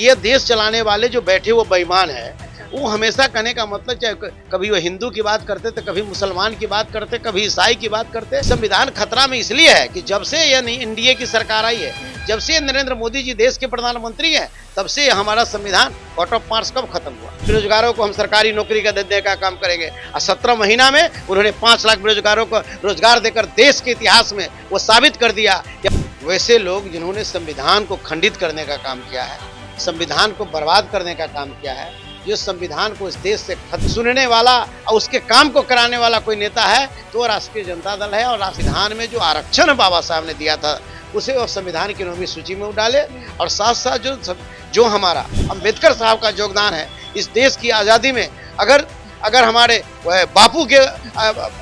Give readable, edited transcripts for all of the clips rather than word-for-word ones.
ये देश चलाने वाले जो बैठे वो बेईमान है, वो हमेशा कहने का मतलब चाहे कभी वो हिंदू की बात करते तो कभी मुसलमान की बात करते, कभी ईसाई की बात करते। संविधान खतरा में इसलिए है कि जब से ये एनडीए की सरकार आई है, जब से नरेंद्र मोदी जी देश के प्रधानमंत्री हैं, तब से हमारा संविधान कोर्ट ऑफ मार्क्स कब खत्म हुआ। बेरोजगारों को हम सरकारी नौकरी का देने का काम करेंगे और 17 महीना में उन्होंने 5 लाख बेरोजगारों को रोजगार देकर देश के इतिहास में वो साबित कर दिया। वैसे लोग जिन्होंने संविधान को खंडित करने का काम किया है, संविधान को बर्बाद करने का काम किया है, जो संविधान को इस देश से सुनने वाला और उसके काम को कराने वाला कोई नेता है तो राष्ट्रीय जनता दल है। और संविधान में जो आरक्षण बाबा साहब ने दिया था उसे वो संविधान की 9वीं सूची में डाले। और साथ साथ जो हमारा अम्बेडकर साहब का योगदान है इस देश की आज़ादी में, अगर हमारे बापू के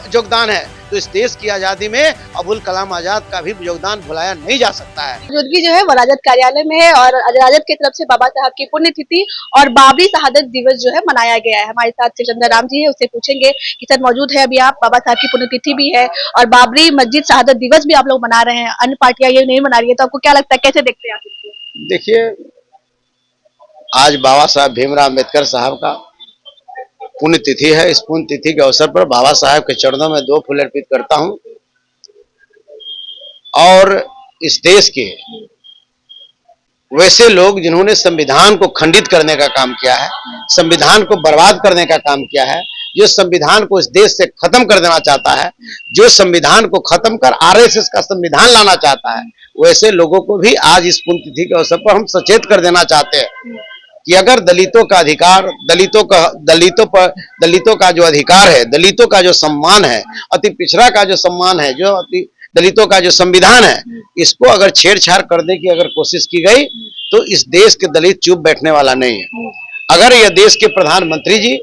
योगदान है तो इस देश की आजादी में अबुल कलाम आजाद का भी योगदान भुलाया नहीं जा सकता है। मौजूदगी जो है वो राजद कार्यालय में है और राजद की तरफ से बाबा साहब की पुण्यतिथि और बाबरी शहादत दिवस जो है मनाया गया है। हमारे साथ सिकंदर राम जी है, उससे पूछेंगे कि सर मौजूद है अभी आप, बाबा साहब की पुण्यतिथि भी है और बाबरी मस्जिद शहादत दिवस भी आप लोग मना रहे हैं, अन्य पार्टियां ये नहीं मना रही है, तो आपको क्या लगता है, कैसे देखते हैं आप इसको? देखिए, आज बाबा साहब भीमराव अम्बेडकर साहब का पुण्यतिथि है। इस पुण्यतिथि के अवसर पर बाबा साहब के चरणों में 2 फूल अर्पित करता हूं और इस देश के वैसे लोग जिन्होंने संविधान को खंडित करने का काम किया है, संविधान को बर्बाद करने का काम किया है, जो संविधान को इस देश से खत्म कर देना चाहता है, जो संविधान को खत्म कर आरएसएस का संविधान लाना चाहता है, वैसे लोगों को भी आज इस पुण्यतिथि के अवसर पर हम सचेत कर देना चाहते हैं कि अगर दलितों का अधिकार, दलितों का जो अधिकार है, दलितों का जो सम्मान है, अति पिछड़ा का जो सम्मान है, जो दलितों का जो संविधान है, इसको अगर छेड़छाड़ करने की अगर कोशिश की गई तो इस देश के दलित चुप बैठने वाला नहीं है। अगर यह देश के प्रधानमंत्री जी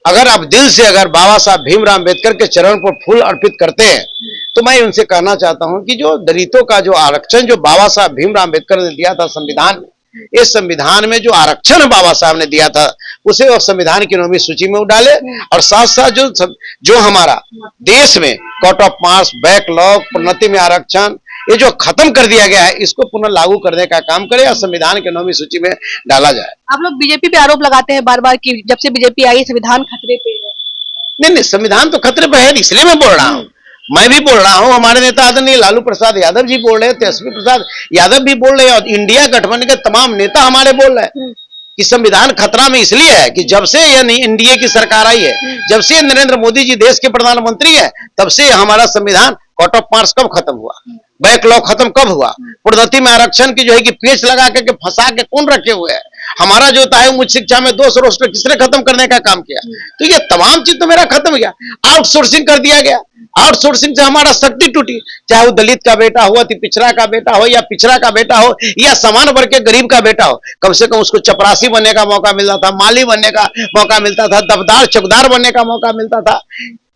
अगर आप दिल से अगर बाबा साहब भीमराव अम्बेडकर के चरण पर फूल अर्पित करते हैं तो मैं उनसे कहना चाहता हूं कि जो दलितों का जो आरक्षण जो बाबा साहब भीमराव अम्बेडकर ने दिया था संविधान में, इस संविधान में जो आरक्षण बाबा साहब ने दिया था उसे वो संविधान की 9वीं सूची में डाले। और साथ साथ जो हमारा देश में कोर्ट ऑफ मार्क्स, बैकलॉग, प्रोन्नति में आरक्षण, ये जो खत्म कर दिया गया है, इसको पुनः लागू करने का काम करे और संविधान के 9वीं सूची में डाला जाए। आप लोग बीजेपी पे आरोप लगाते हैं बार बार कि जब से बीजेपी आई संविधान खतरे पे है। नहीं, संविधान तो खतरे पे है, इसलिए मैं बोल रहा हूँ, मैं भी बोल रहा हूँ, हमारे नेता आदरणीय लालू प्रसाद यादव जी बोल रहे हैं, तेजस्वी प्रसाद यादव भी बोल रहे हैं और इंडिया गठबंधन के तमाम नेता हमारे बोल रहे हैं कि संविधान खतरा में इसलिए है कि जब से एनडीए की सरकार आई है, जब से नरेंद्र मोदी जी देश के प्रधानमंत्री है, तब से हमारा संविधान कोर्ट ऑफ मार्क्स कब खत्म हुआ, बैकलॉग खत्म कब हुआ, प्रोन्नति में आरक्षण की जो है कि पेच लगा करके फंसा के कौन रखे हुए हैं, हमारा जो था उच्च शिक्षा में 200 रोस्टर किसने खत्म करने का काम किया। तो ये तमाम चीज तो मेरा खत्म हो गया, आउटसोर्सिंग कर दिया गया, आउटसोर्सिंग से हमारा शक्ति टूटी, चाहे वो दलित का बेटा हो, अति पिछड़ा का बेटा हो या पिछड़ा का बेटा हो या समान वर्ग के गरीब का बेटा हो, कम से कम उसको चपरासी बनने का मौका मिलता था, माली बनने का मौका मिलता था, दबदार चौकीदार बनने का मौका मिलता था।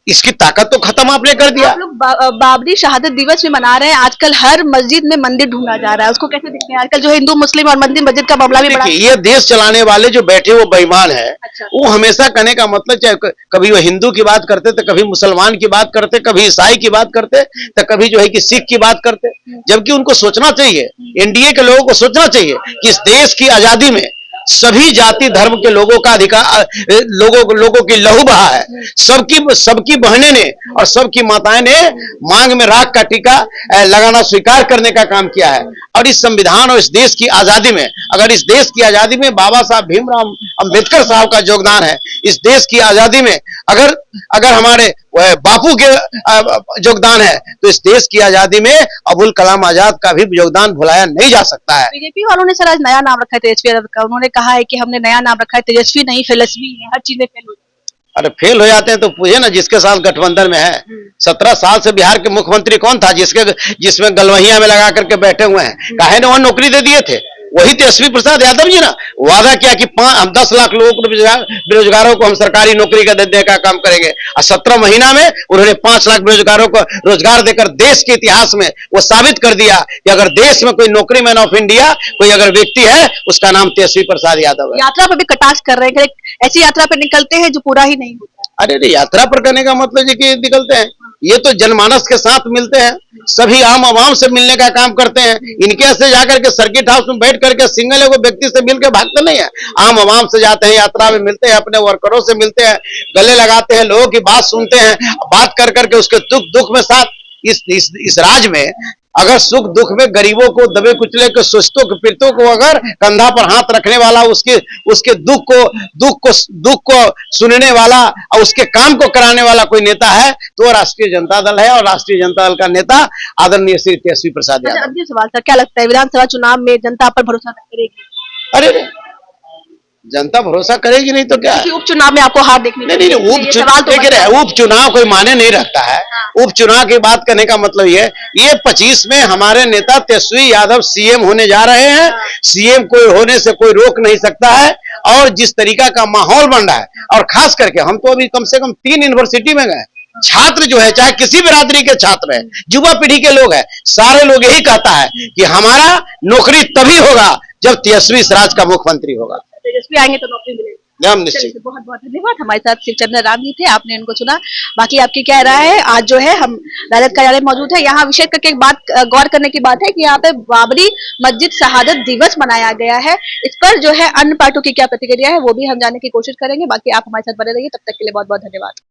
इसकी ताकत तो खत्म आपने कर दिया। आप लोग बाबरी शहादत दिवस भी मना रहे हैं, आजकल हर मस्जिद में मंदिर ढूंढा जा रहा है, उसको कैसे देखते हैं? आजकल जो हिंदू मुस्लिम और मंदिर मस्जिद का मामला भी बड़ा, ये देश चलाने वाले जो बैठे वो बेईमान है। अच्छा। वो हमेशा कहने का मतलब चाहे कभी वो हिंदू की बात करते तो कभी मुसलमान की बात करते, कभी ईसाई की बात करते तो कभी जो है कि सिख की बात करते, जबकि उनको सोचना चाहिए, एनडीए के लोगों को सोचना चाहिए कि इस देश की आजादी में सभी जाति धर्म के लोगों का अधिकार, लोगों की लहू बहा है, सबकी बहनें ने और सबकी माताएं ने मांग में राख का टीका लगाना स्वीकार करने का काम किया है। और इस संविधान और इस देश की आजादी में, अगर इस देश की आजादी में बाबा साहब भीमराव अम्बेडकर साहब का योगदान है, इस देश की आजादी में अगर हमारे बापू के योगदान है तो इस देश की आजादी में अबुल कलाम आजाद का भी योगदान भुलाया नहीं जा सकता है। बीजेपी वालों ने सर आज नया नाम रखा है तेजस्वी यादव का, उन्होंने कहा है कि हमने नया नाम रखा है तेजस्वी नहीं फेलस्वी है, हर चीजें फेल हो जाती है। अरे फेल हो जाते हैं तो पूछे ना, जिसके साथ गठबंधन में है, 17 साल से बिहार के मुख्यमंत्री कौन था जिसमें गलवहिया में लगा करके बैठे हुए हैं, काहे ने वहां नौकरी दे दिए थे, वही तेजस्वी प्रसाद यादव जी ना। वादा किया कि हम 10 लाख लोगों को बेरोजगारों को हम सरकारी नौकरी का देने का काम करेंगे और 17 महीना में उन्होंने 5 लाख बेरोजगारों को रोजगार देकर देश के इतिहास में वो साबित कर दिया कि अगर देश में कोई नौकरी मैन ऑफ इंडिया कोई अगर व्यक्ति है उसका नाम तेजस्वी प्रसाद यादव है। यात्रा पर भी कटाक्ष कर रहे हैं, ऐसी यात्रा पर निकलते हैं जो पूरा ही नहीं होता। अरे यात्रा पर करने का मतलब है कि निकलते हैं, ये तो जनमानस के साथ मिलते हैं, सभी आम आवाम से मिलने का काम करते हैं। इनके ऐसे जाकर के सर्किट हाउस में बैठ करके सिंगल एगो व्यक्ति से मिलकर भागते नहीं है, आम आवाम से जाते हैं, यात्रा में मिलते हैं, अपने वर्करों से मिलते हैं, गले लगाते हैं, लोगों की बात सुनते हैं, बात कर करके उसके दुख में साथ इस राज्य में अगर सुख दुख में गरीबों को दबे कुचले के सुस्तों के पीड़ितों को अगर कंधा पर हाथ रखने वाला, उसके दुख को सुनने वाला और उसके काम को कराने वाला कोई नेता है तो वो राष्ट्रीय जनता दल है, और राष्ट्रीय जनता दल का नेता आदरणीय श्री तेजस्वी प्रसाद यादव। अंतिम सवाल सर, क्या लगता है विधानसभा चुनाव में जनता पर भरोसा करेगी? अरे जनता भरोसा करेगी नहीं तो क्या है? उपचुनाव में आपको हार देखने नहीं, उपचुनाव कोई माने नहीं रखता है। उपचुनाव की बात करने का मतलब ये 25 में हमारे नेता तेजस्वी यादव सीएम होने जा रहे हैं। सीएम कोई होने से कोई रोक नहीं सकता है, और जिस तरीका का माहौल बन रहा है, और खास करके हम तो अभी कम से कम 3 यूनिवर्सिटी में गए, छात्र जो है चाहे किसी बिरादरी के छात्र है, युवा पीढ़ी के लोग हैं, सारे लोग यही कहता है कि हमारा नौकरी तभी होगा जब तेजस्वी इस राज्य का मुख्यमंत्री होगा। तेजस्वी आएंगे तो नौकरी मिलेगी। हम निश्चित। बहुत बहुत धन्यवाद। हमारे साथ शिवचंद्र राम जी थे, आपने इनको सुना। बाकी आपकी क्या राय है? आज जो है हम राजद कार्यालय मौजूद है, यहाँ विशेष करके एक बात गौर करने की बात है कि यहाँ पे बाबरी मस्जिद शहादत दिवस मनाया गया है। इस पर जो है अन्य पार्टियों की क्या प्रतिक्रिया है वो भी हम जानने की कोशिश करेंगे। बाकी आप हमारे साथ बने रहिए, तब तक के लिए बहुत बहुत धन्यवाद।